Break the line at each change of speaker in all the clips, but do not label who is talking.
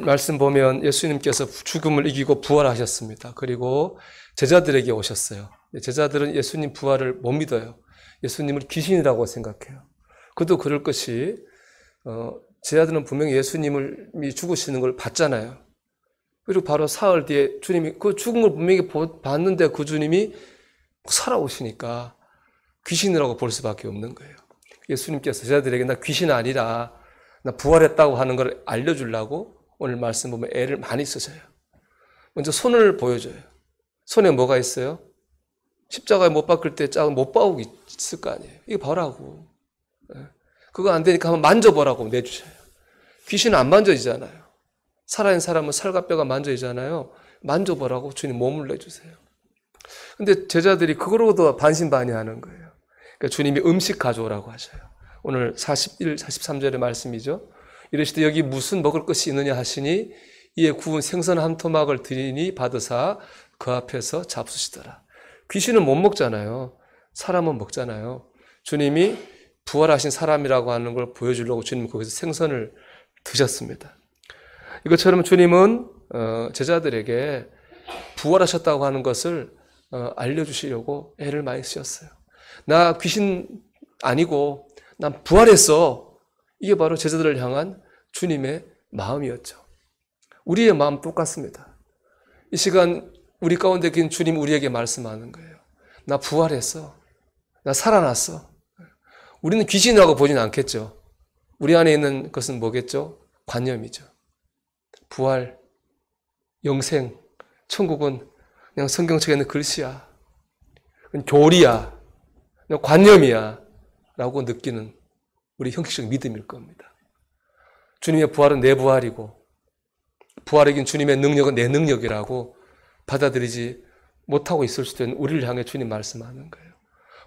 말씀 보면 예수님께서 죽음을 이기고 부활하셨습니다. 그리고 제자들에게 오셨어요. 제자들은 예수님 부활을 못 믿어요. 예수님을 귀신이라고 생각해요. 그도 그럴 것이 제자들은 분명히 예수님이 죽으시는 걸 봤잖아요. 그리고 바로 사흘 뒤에 주님이 그 죽은 걸 분명히 봤는데 그 주님이 살아오시니까 귀신이라고 볼 수밖에 없는 거예요. 예수님께서 제자들에게 나 귀신 아니라 나 부활했다고 하는 걸 알려주려고 오늘 말씀 보면 애를 많이 쓰셔요. 먼저 손을 보여줘요. 손에 뭐가 있어요? 십자가에 못 박을 때 작은 못바국이 있을 거 아니에요. 이거 봐라고. 그거 안 되니까 한번 만져보라고 내주셔요. 귀신은 안 만져지잖아요. 살아있는 사람은 살과 뼈가 만져지잖아요. 만져보라고 주님 몸을 내주세요. 근데 제자들이 그거로도 반신반의하는 거예요. 그러니까 주님이 음식 가져오라고 하셔요. 오늘 41, 43절의 말씀이죠. 이르시되 여기 무슨 먹을 것이 있느냐 하시니 이에 구운 생선 한 토막을 드리니 받으사 그 앞에서 잡수시더라. 귀신은 못 먹잖아요. 사람은 먹잖아요. 주님이 부활하신 사람이라고 하는 걸 보여주려고 주님은 거기서 생선을 드셨습니다. 이것처럼 주님은 제자들에게 부활하셨다고 하는 것을 알려주시려고 애를 많이 쓰셨어요. 나 귀신 아니고 난 부활했어. 이게 바로 제자들을 향한 주님의 마음이었죠. 우리의 마음 똑같습니다. 이 시간 우리 가운데 계신 주님 우리에게 말씀하는 거예요. 나 부활했어. 나 살아났어. 우리는 귀신이라고 보진 않겠죠. 우리 안에 있는 것은 뭐겠죠? 관념이죠. 부활, 영생, 천국은 그냥 성경책에 있는 글씨야. 교리야. 그냥 관념이야. 라고 느끼는 우리 형식적 믿음일 겁니다. 주님의 부활은 내 부활이고 부활이긴 주님의 능력은 내 능력이라고 받아들이지 못하고 있을 수도 있는 우리를 향해 주님 말씀하는 거예요.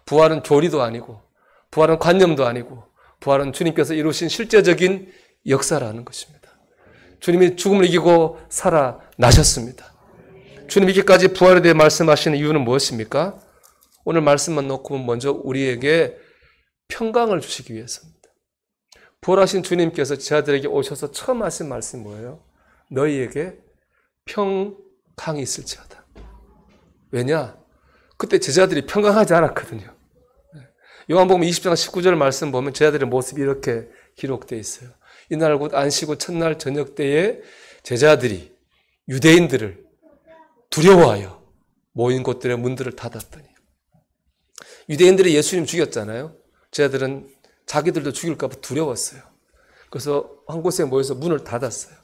부활은 교리도 아니고 부활은 관념도 아니고 부활은 주님께서 이루신 실제적인 역사라는 것입니다. 주님이 죽음을 이기고 살아나셨습니다. 주님이 이렇게까지 부활에 대해 말씀하시는 이유는 무엇입니까? 오늘 말씀만 놓고 먼저 우리에게 평강을 주시기 위해서입니다. 부활하신 주님께서 제자들에게 오셔서 처음 하신 말씀이 뭐예요? 너희에게 평강이 있을지어다. 왜냐? 그때 제자들이 평강하지 않았거든요. 요한복음 20장 19절 말씀 보면 제자들의 모습이 이렇게 기록되어 있어요. 이날 곧 안식 후 첫날 저녁 때에 제자들이 유대인들을 두려워하여 모인 곳들의 문들을 닫았더니 유대인들이 예수님 죽였잖아요. 제자들은 자기들도 죽일까 봐 두려웠어요. 그래서 한 곳에 모여서 문을 닫았어요.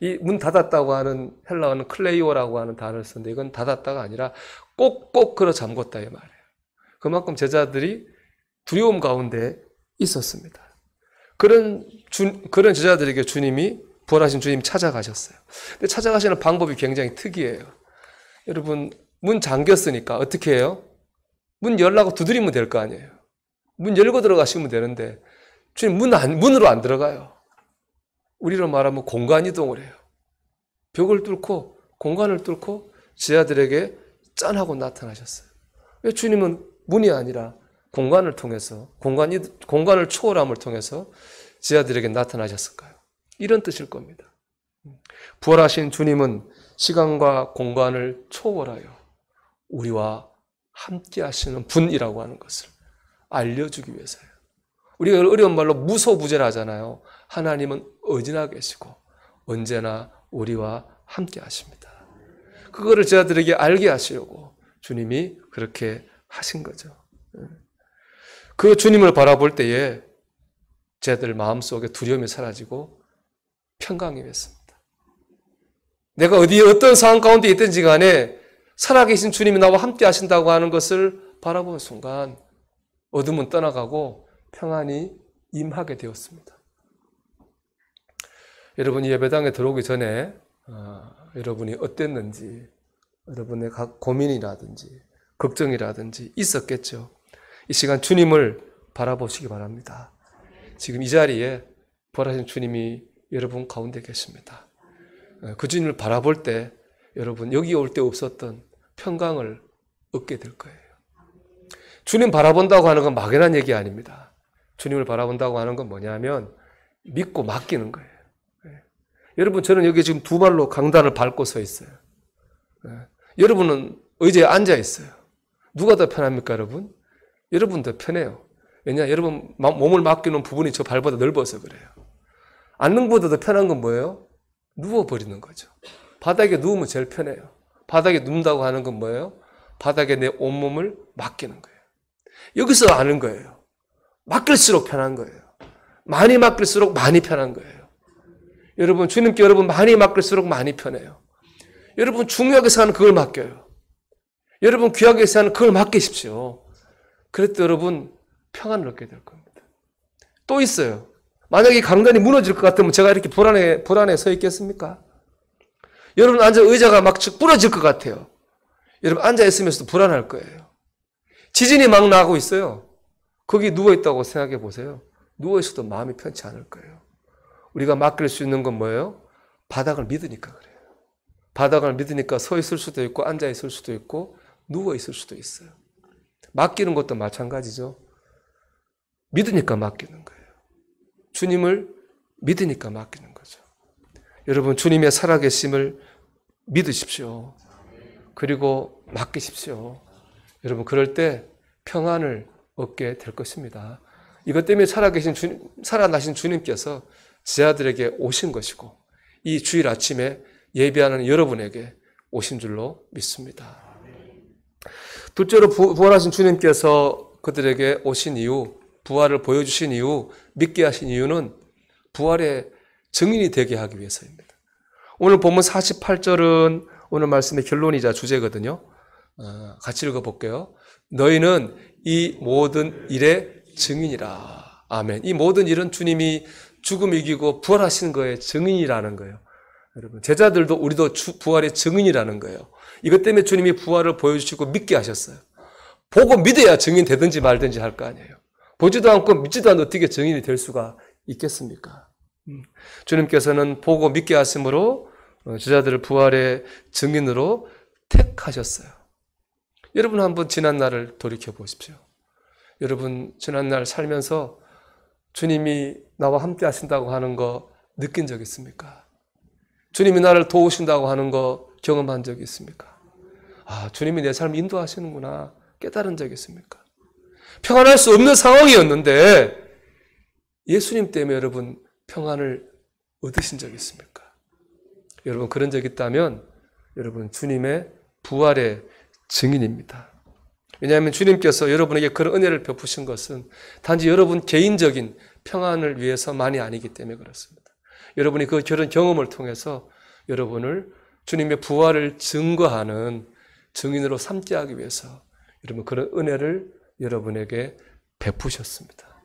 이 문 닫았다고 하는 헬라어는 클레이오라고 하는 단어를 썼는데 이건 닫았다가 아니라 꼭꼭 걸어 잠궜다 이 말이에요. 그만큼 제자들이 두려움 가운데 있었습니다. 그런 제자들에게 주님이 부활하신 주님이 찾아가셨어요. 근데 찾아가시는 방법이 굉장히 특이해요. 여러분 문 잠겼으니까 어떻게 해요? 문 열라고 두드리면 될 거 아니에요. 문 열고 들어가시면 되는데 주님 문으로 안 들어가요. 우리로 말하면 공간 이동을 해요. 벽을 뚫고 공간을 뚫고 제자들에게 짠하고 나타나셨어요. 왜 주님은 문이 아니라 공간을 통해서 공간을 초월함을 통해서 제자들에게 나타나셨을까요? 이런 뜻일 겁니다. 부활하신 주님은 시간과 공간을 초월하여 우리와 함께 하시는 분이라고 하는 것을 알려주기 위해서예요. 우리가 어려운 말로 무소부재라 하잖아요. 하나님은 어디나 계시고 언제나 우리와 함께 하십니다. 그거를 제자들에게 알게 하시려고 주님이 그렇게 하신 거죠. 그 주님을 바라볼 때에 제자들 마음속에 두려움이 사라지고 평강이 됐습니다. 내가 어디에 어떤 상황 가운데 있든지 간에 살아계신 주님이 나와 함께 하신다고 하는 것을 바라보는 순간 어둠은 떠나가고 평안이 임하게 되었습니다. 여러분이 예배당에 들어오기 전에 여러분이 어땠는지 여러분의 각 고민이라든지 걱정이라든지 있었겠죠. 이 시간 주님을 바라보시기 바랍니다. 지금 이 자리에 부활하신 주님이 여러분 가운데 계십니다. 그 주님을 바라볼 때 여러분 여기 올 때 없었던 평강을 얻게 될 거예요. 주님 바라본다고 하는 건 막연한 얘기 아닙니다. 주님을 바라본다고 하는 건 뭐냐면 믿고 맡기는 거예요. 여러분, 저는 여기 지금 두 발로 강단을 밟고 서 있어요. 여러분은 의자에 앉아 있어요. 누가 더 편합니까, 여러분? 여러분 더 편해요. 왜냐? 여러분 몸을 맡기는 부분이 저 발보다 넓어서 그래요. 앉는 것보다 더 편한 건 뭐예요? 누워버리는 거죠. 바닥에 누우면 제일 편해요. 바닥에 눕는다고 하는 건 뭐예요? 바닥에 내 온몸을 맡기는 거예요. 여기서 아는 거예요. 맡길수록 편한 거예요. 많이 맡길수록 많이 편한 거예요. 여러분, 주님께 여러분 많이 맡길수록 많이 편해요. 여러분, 중요하게 생각하는 그걸 맡겨요. 여러분, 귀하게 생각하는 그걸 맡기십시오. 그랬더니 여러분, 평안을 얻게 될 겁니다. 또 있어요. 만약에 강단이 무너질 것 같으면 제가 이렇게 불안해 서 있겠습니까? 여러분, 앉아 의자가 막 부러질 것 같아요. 여러분, 앉아 있으면서도 불안할 거예요. 지진이 막 나고 있어요. 거기 누워있다고 생각해 보세요. 누워있어도 마음이 편치 않을 거예요. 우리가 맡길 수 있는 건 뭐예요? 바닥을 믿으니까 그래요. 바닥을 믿으니까 서 있을 수도 있고 앉아 있을 수도 있고 누워 있을 수도 있어요. 맡기는 것도 마찬가지죠. 믿으니까 맡기는 거예요. 주님을 믿으니까 맡기는 거죠. 여러분, 주님의 살아계심을 믿으십시오. 그리고 맡기십시오. 여러분, 그럴 때 평안을 얻게 될 것입니다. 이것 때문에 살아나신 주님께서 제자들에게 오신 것이고, 이 주일 아침에 예배하는 여러분에게 오신 줄로 믿습니다. 둘째로 부활하신 주님께서 그들에게 오신 이유, 부활을 보여주신 이유, 믿게 하신 이유는 부활의 증인이 되게 하기 위해서입니다. 오늘 본문 48절은 오늘 말씀의 결론이자 주제거든요. 같이 읽어볼게요. 너희는 이 모든 일의 증인이라. 아멘. 이 모든 일은 주님이 죽음 이기고 부활하신 거의 증인이라는 거예요. 여러분, 제자들도 우리도 부활의 증인이라는 거예요. 이것 때문에 주님이 부활을 보여주시고 믿게 하셨어요. 보고 믿어야 증인 되든지 말든지 할 거 아니에요. 보지도 않고 믿지도 않고 어떻게 증인이 될 수가 있겠습니까? 주님께서는 보고 믿게 하심으로 제자들을 부활의 증인으로 택하셨어요. 여러분, 한번 지난 날을 돌이켜 보십시오. 여러분, 지난 날 살면서 주님이 나와 함께 하신다고 하는 거 느낀 적 있습니까? 주님이 나를 도우신다고 하는 거 경험한 적 있습니까? 아, 주님이 내 삶을 인도하시는구나 깨달은 적 있습니까? 평안할 수 없는 상황이었는데 예수님 때문에 여러분 평안을 얻으신 적 있습니까? 여러분, 그런 적 있다면 여러분 주님의 부활의 증인입니다. 왜냐하면 주님께서 여러분에게 그런 은혜를 베푸신 것은 단지 여러분 개인적인 평안을 위해서만이 아니기 때문에 그렇습니다. 여러분이 그 그런 경험을 통해서 여러분을 주님의 부활을 증거하는 증인으로 삼게 하기 위해서 여러분 그런 은혜를 여러분에게 베푸셨습니다.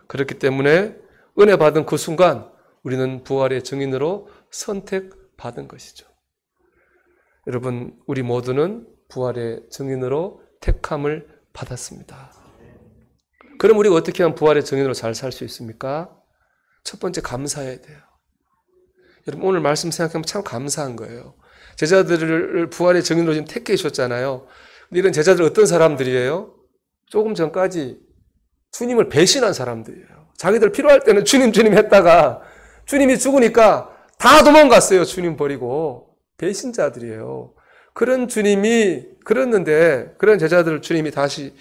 그렇기 때문에 은혜 받은 그 순간 우리는 부활의 증인으로 선택받은 것이죠. 여러분, 우리 모두는 부활의 증인으로 택함을 받았습니다. 그럼 우리가 어떻게 하면 부활의 증인으로 잘 살 수 있습니까? 첫 번째, 감사해야 돼요. 여러분, 오늘 말씀 생각하면 참 감사한 거예요. 제자들을 부활의 증인으로 지금 택해 주셨잖아요. 근데 이런 제자들 어떤 사람들이에요? 조금 전까지 주님을 배신한 사람들이에요. 자기들 필요할 때는 주님 했다가 주님이 죽으니까 다 도망갔어요. 주님 버리고. 배신자들이에요. 그런 주님이 그랬는데 그런 제자들을 주님이 다시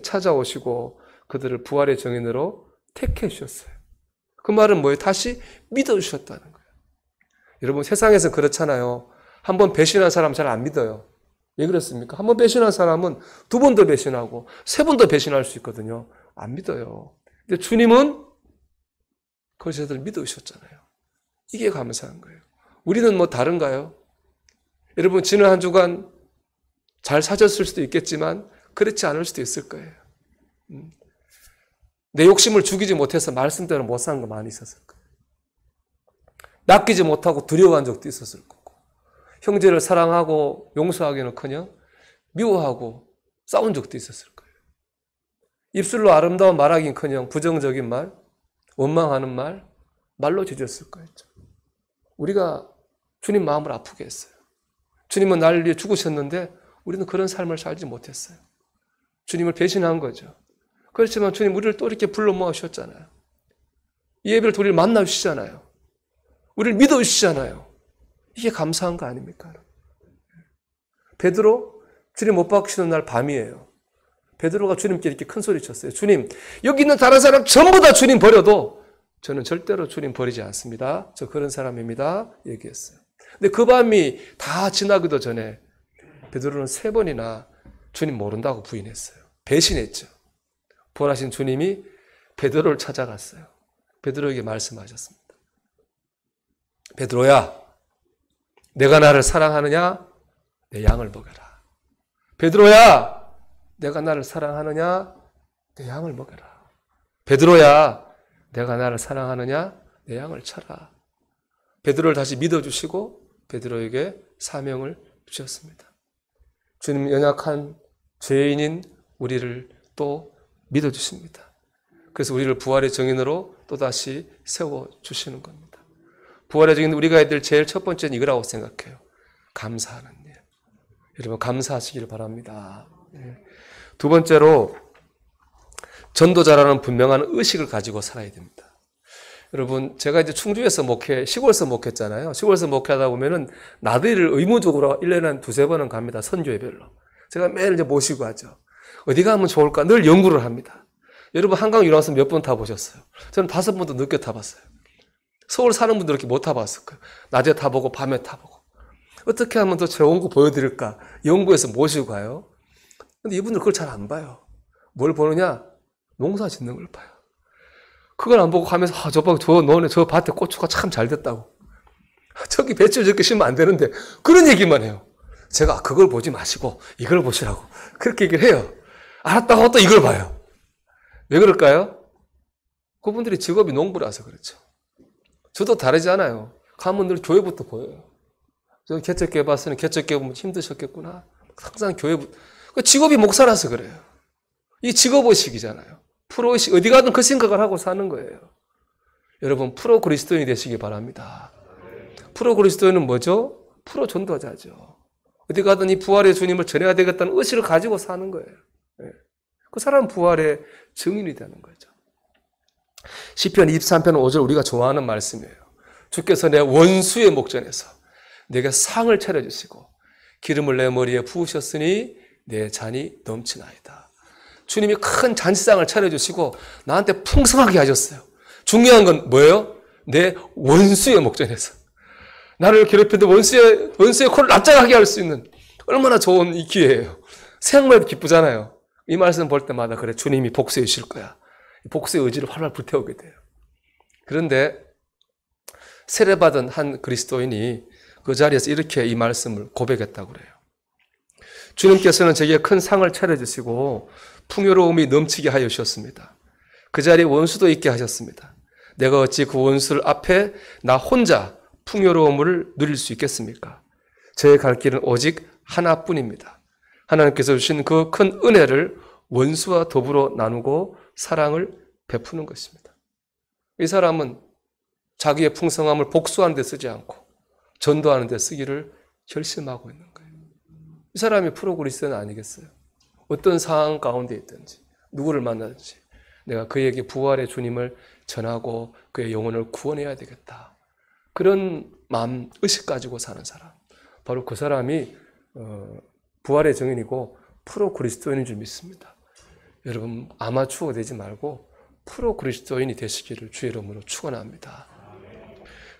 찾아오시고 그들을 부활의 증인으로 택해 주셨어요. 그 말은 뭐예요? 다시 믿어주셨다는 거예요. 여러분, 세상에서 그렇잖아요. 한 번 배신한 사람 잘 안 믿어요. 왜 그렇습니까? 한 번 배신한 사람은 두 번 더 배신하고 세 번 더 배신할 수 있거든요. 안 믿어요. 근데 주님은 그 제자들을 믿어주셨잖아요. 이게 감사한 거예요. 우리는 뭐 다른가요? 여러분, 지난 한 주간 잘 사셨을 수도 있겠지만 그렇지 않을 수도 있을 거예요. 내 욕심을 죽이지 못해서 말씀대로 못 산 거 많이 있었을 거예요. 낚이지 못하고 두려워한 적도 있었을 거고, 형제를 사랑하고 용서하기는커녕 미워하고 싸운 적도 있었을 거예요. 입술로 아름다운 말하기는커녕 부정적인 말, 원망하는 말, 말로 지졌을 거였죠. 우리가 주님 마음을 아프게 했어요. 주님은 나를 위해 죽으셨는데 우리는 그런 삶을 살지 못했어요. 주님을 배신한 거죠. 그렇지만 주님 우리를 또 이렇게 불러 모아주셨잖아요. 이 예배를 우리를 만나주시잖아요. 우리를 믿어주시잖아요. 이게 감사한 거 아닙니까? 베드로, 주님 못 박히는 날 밤이에요. 베드로가 주님께 이렇게 큰 소리 쳤어요. 주님, 여기 있는 다른 사람 전부 다 주님 버려도 저는 절대로 주님 버리지 않습니다. 저 그런 사람입니다. 얘기했어요. 근데 그 밤이 다 지나기도 전에 베드로는 3번이나 주님 모른다고 부인했어요. 배신했죠. 부활하신 주님이 베드로를 찾아갔어요. 베드로에게 말씀하셨습니다. 베드로야, 내가 나를 사랑하느냐? 내 양을 먹여라. 베드로야, 내가 나를 사랑하느냐? 내 양을 먹여라. 베드로야, 내가 나를 사랑하느냐? 내 양을 쳐라. 베드로를 다시 믿어주시고 베드로에게 사명을 주셨습니다. 주님 연약한 죄인인 우리를 또 믿어주십니다. 그래서 우리를 부활의 증인으로 또다시 세워주시는 겁니다. 부활의 증인 우리가 해야 될 제일 첫 번째는 이거라고 생각해요. 감사하는 일. 여러분 감사하시기를 바랍니다. 두 번째로 전도자라는 분명한 의식을 가지고 살아야 됩니다. 여러분 제가 이제 충주에서 시골에서 목회했잖아요. 시골에서 목회하다 보면은 나들이를 의무적으로 1년에 한 2-3번은 갑니다. 선교회별로. 제가 매일 이제 모시고 가죠. 어디 가면 좋을까 늘 연구를 합니다. 여러분 한강 유람선 몇 번 타보셨어요? 저는 5번도 늦게 타봤어요. 서울 사는 분들 이렇게 못 타봤을 거예요. 낮에 타보고 밤에 타보고. 어떻게 하면 더 좋은 거 보여드릴까? 연구해서 모시고 가요. 근데 이분들 그걸 잘 안 봐요. 뭘 보느냐? 농사 짓는 걸 봐요. 그걸 안 보고 가면서 저 밭에 고추가 참 잘 됐다고. 저기 배추 저렇게 심으면 안 되는데 그런 얘기만 해요. 제가 그걸 보지 마시고 이걸 보시라고 그렇게 얘기를 해요. 알았다고 하고 또 이걸 봐요. 왜 그럴까요? 그분들이 직업이 농부라서 그렇죠. 저도 다르지 않아요. 가면 늘 교회부터 보여요. 저 개척교회 봤으니 개척교회 보면 힘드셨겠구나. 항상 교회부터. 직업이 목사라서 그래요. 이 직업의식이잖아요. 프로의식, 어디 가든 그 생각을 하고 사는 거예요. 여러분, 프로 그리스도인이 되시기 바랍니다. 프로 그리스도인은 뭐죠? 프로 전도자죠. 어디 가든 이 부활의 주님을 전해야 되겠다는 의식을 가지고 사는 거예요. 그 사람은 부활의 증인이 되는 거죠. 시편 23편 5절 우리가 좋아하는 말씀이에요. 주께서 내 원수의 목전에서 내게 상을 차려주시고 기름을 내 머리에 부으셨으니 내 잔이 넘치나이다. 주님이 큰 잔치상을 차려주시고 나한테 풍성하게 하셨어요. 중요한 건 뭐예요? 내 원수의 목전에서 나를 괴롭히던 원수의 코를 납작하게 할 수 있는 얼마나 좋은 이 기회예요. 생각만 해도 기쁘잖아요. 이 말씀 볼 때마다 그래 주님이 복수해 주실 거야. 복수의 의지를 활활 불태우게 돼요. 그런데 세례받은 한 그리스도인이 그 자리에서 이렇게 이 말씀을 고백했다고 그래요. 주님께서는 제게 큰 상을 차려주시고 풍요로움이 넘치게 하여 주셨습니다. 그 자리에 원수도 있게 하셨습니다. 내가 어찌 그 원수를 앞에 나 혼자 풍요로움을 누릴 수 있겠습니까? 제 갈 길은 오직 하나뿐입니다. 하나님께서 주신 그 큰 은혜를 원수와 더불어 나누고 사랑을 베푸는 것입니다. 이 사람은 자기의 풍성함을 복수하는 데 쓰지 않고 전도하는 데 쓰기를 결심하고 있는 거예요. 이 사람이 프로 그리스도는 아니겠어요? 어떤 상황 가운데 있든지 누구를 만나든지 내가 그에게 부활의 주님을 전하고 그의 영혼을 구원해야 되겠다. 그런 마음, 의식 가지고 사는 사람. 바로 그 사람이 부활의 증인이고 프로 그리스도인인 줄 믿습니다. 여러분 아마추어 되지 말고 프로 그리스도인이 되시기를 주의 이름으로 축원합니다.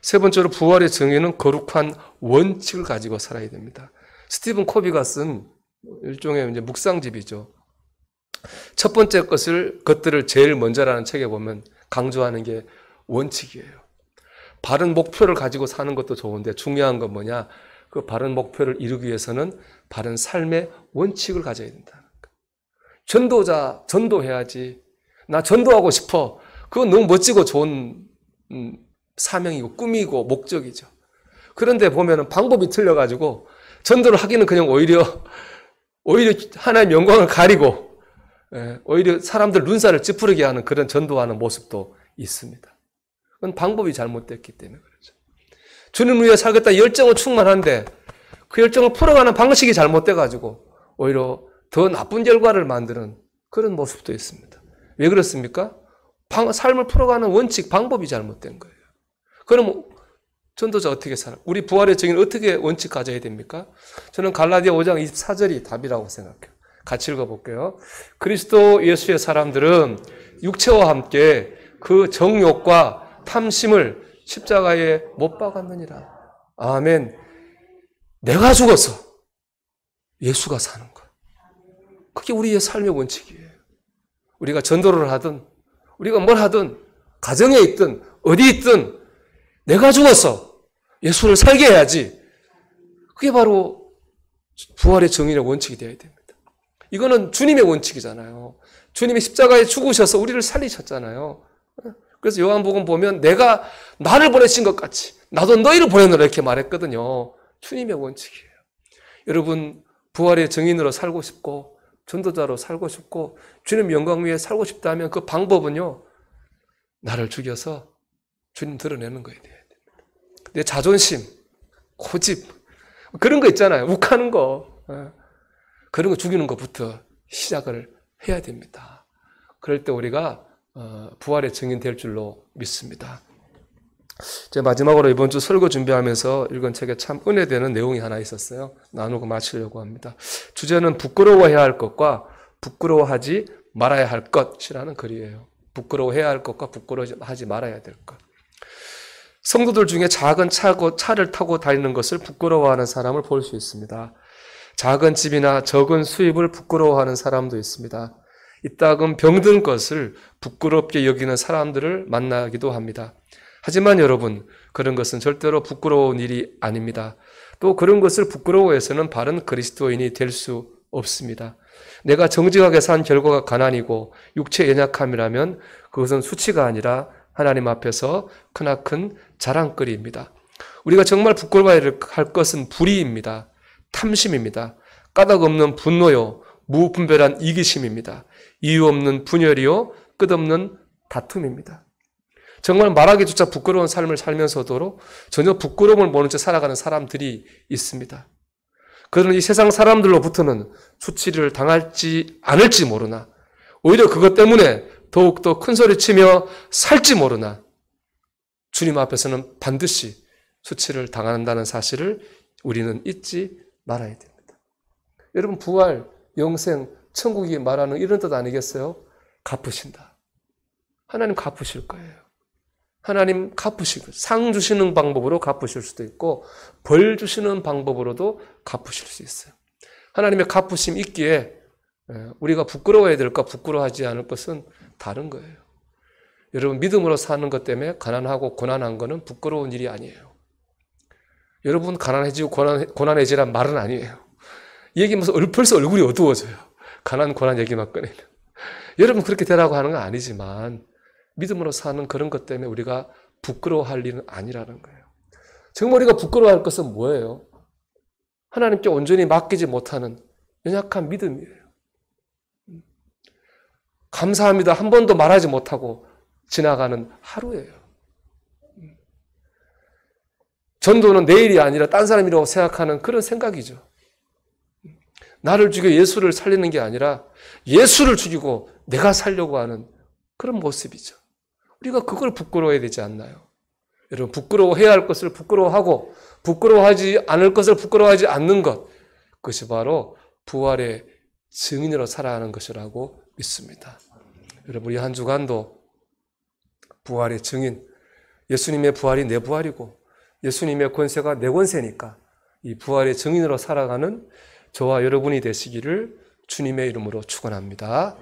세 번째로 부활의 증인은 거룩한 원칙을 가지고 살아야 됩니다. 스티븐 코비가 쓴 일종의 이제 묵상집이죠. 첫 번째 것들을 제일 먼저라는 책에 보면 강조하는 게 원칙이에요. 바른 목표를 가지고 사는 것도 좋은데 중요한 건 뭐냐? 그 바른 목표를 이루기 위해서는 바른 삶의 원칙을 가져야 된다는 거예요. 전도해야지. 나 전도하고 싶어. 그건 너무 멋지고 좋은 사명이고 꿈이고 목적이죠. 그런데 보면은 방법이 틀려가지고 전도를 하기는 그냥 오히려 하나님의 영광을 가리고 오히려 사람들 눈살을 찌푸리게 하는 그런 전도하는 모습도 있습니다. 그건 방법이 잘못됐기 때문에 그렇죠. 주님을 위해 살겠다 열정은 충만한데 그 열정을 풀어가는 방식이 잘못돼가지고 오히려 더 나쁜 결과를 만드는 그런 모습도 있습니다. 왜 그렇습니까? 삶을 풀어가는 원칙, 방법이 잘못된 거예요. 그럼 전도자 어떻게 살아? 우리 부활의 증인 어떻게 원칙 가져야 됩니까? 저는 갈라디아 5장 24절이 답이라고 생각해요. 같이 읽어볼게요. 그리스도 예수의 사람들은 육체와 함께 그 정욕과 탐심을 십자가에 못 박았느니라. 아멘. 내가 죽어서 예수가 사는 것. 그게 우리의 삶의 원칙이에요. 우리가 전도를 하든 우리가 뭘 하든 가정에 있든 어디 있든 내가 죽어서 예수를 살게 해야지. 그게 바로 부활의 정의의 원칙이 되어야 됩니다. 이거는 주님의 원칙이잖아요. 주님이 십자가에 죽으셔서 우리를 살리셨잖아요. 그래서 요한복음 보면 내가 나를 보내신 것 같이 나도 너희를 보내노라 이렇게 말했거든요. 주님의 원칙이에요. 여러분 부활의 증인으로 살고 싶고 전도자로 살고 싶고 주님 영광 위에 살고 싶다면 그 방법은요. 나를 죽여서 주님 드러내는 거예요. 내 자존심, 고집 그런 거 있잖아요. 욱하는 거. 그런 거 죽이는 것부터 시작을 해야 됩니다. 그럴 때 우리가 부활의 증인 될 줄로 믿습니다. 제가 마지막으로 이번 주 설교 준비하면서 읽은 책에 참 은혜되는 내용이 하나 있었어요. 나누고 마치려고 합니다. 주제는 부끄러워해야 할 것과 부끄러워하지 말아야 할 것이라는 글이에요. 부끄러워해야 할 것과 부끄러워하지 말아야 될 것. 성도들 중에 작은 차를 타고 다니는 것을 부끄러워하는 사람을 볼 수 있습니다. 작은 집이나 적은 수입을 부끄러워하는 사람도 있습니다. 이따금 병든 것을 부끄럽게 여기는 사람들을 만나기도 합니다. 하지만 여러분, 그런 것은 절대로 부끄러운 일이 아닙니다. 또 그런 것을 부끄러워해서는 바른 그리스도인이 될 수 없습니다. 내가 정직하게 산 결과가 가난이고 육체 연약함이라면 그것은 수치가 아니라 하나님 앞에서 크나큰 자랑거리입니다. 우리가 정말 부끄러워야 할 것은 불의입니다. 탐심입니다. 까닭 없는 분노요, 무분별한 이기심입니다. 이유 없는 분열이요, 끝없는 다툼입니다. 정말 말하기조차 부끄러운 삶을 살면서도 전혀 부끄러움을 모른 채 살아가는 사람들이 있습니다. 그들은 이 세상 사람들로부터는 수치를 당할지 않을지 모르나 오히려 그것 때문에 더욱더 큰 소리치며 살지 모르나 주님 앞에서는 반드시 수치를 당한다는 사실을 우리는 잊지 말아야 됩니다. 여러분 부활, 영생, 천국이 말하는 이런 뜻 아니겠어요? 갚으신다. 하나님 갚으실 거예요. 하나님 갚으시고 상 주시는 방법으로 갚으실 수도 있고 벌 주시는 방법으로도 갚으실 수 있어요. 하나님의 갚으심 있기에 우리가 부끄러워해야 될까 부끄러워하지 않을 것은 다른 거예요. 여러분 믿음으로 사는 것 때문에 가난하고 고난한 거는 부끄러운 일이 아니에요. 여러분 가난해지고 고난해지란 말은 아니에요. 얘기하면서 벌써 얼굴이 어두워져요. 가난 고난 얘기만 꺼내면. 여러분 그렇게 되라고 하는 건 아니지만 믿음으로 사는 그런 것 때문에 우리가 부끄러워할 일은 아니라는 거예요. 정말 우리가 부끄러워할 것은 뭐예요? 하나님께 온전히 맡기지 못하는 연약한 믿음이에요. 감사합니다. 한 번도 말하지 못하고 지나가는 하루예요. 전도는 내일이 아니라 딴 사람이라고 생각하는 그런 생각이죠. 나를 죽여 예수를 살리는 게 아니라 예수를 죽이고 내가 살려고 하는 그런 모습이죠. 우리가 그걸 부끄러워해야 되지 않나요? 여러분 부끄러워해야 할 것을 부끄러워하고 부끄러워하지 않을 것을 부끄러워하지 않는 것, 그것이 바로 부활의 증인으로 살아가는 것이라고 믿습니다. 여러분 우리 한 주간도 부활의 증인, 예수님의 부활이 내 부활이고 예수님의 권세가 내 권세니까 이 부활의 증인으로 살아가는 저와 여러분이 되시기를 주님의 이름으로 축원합니다.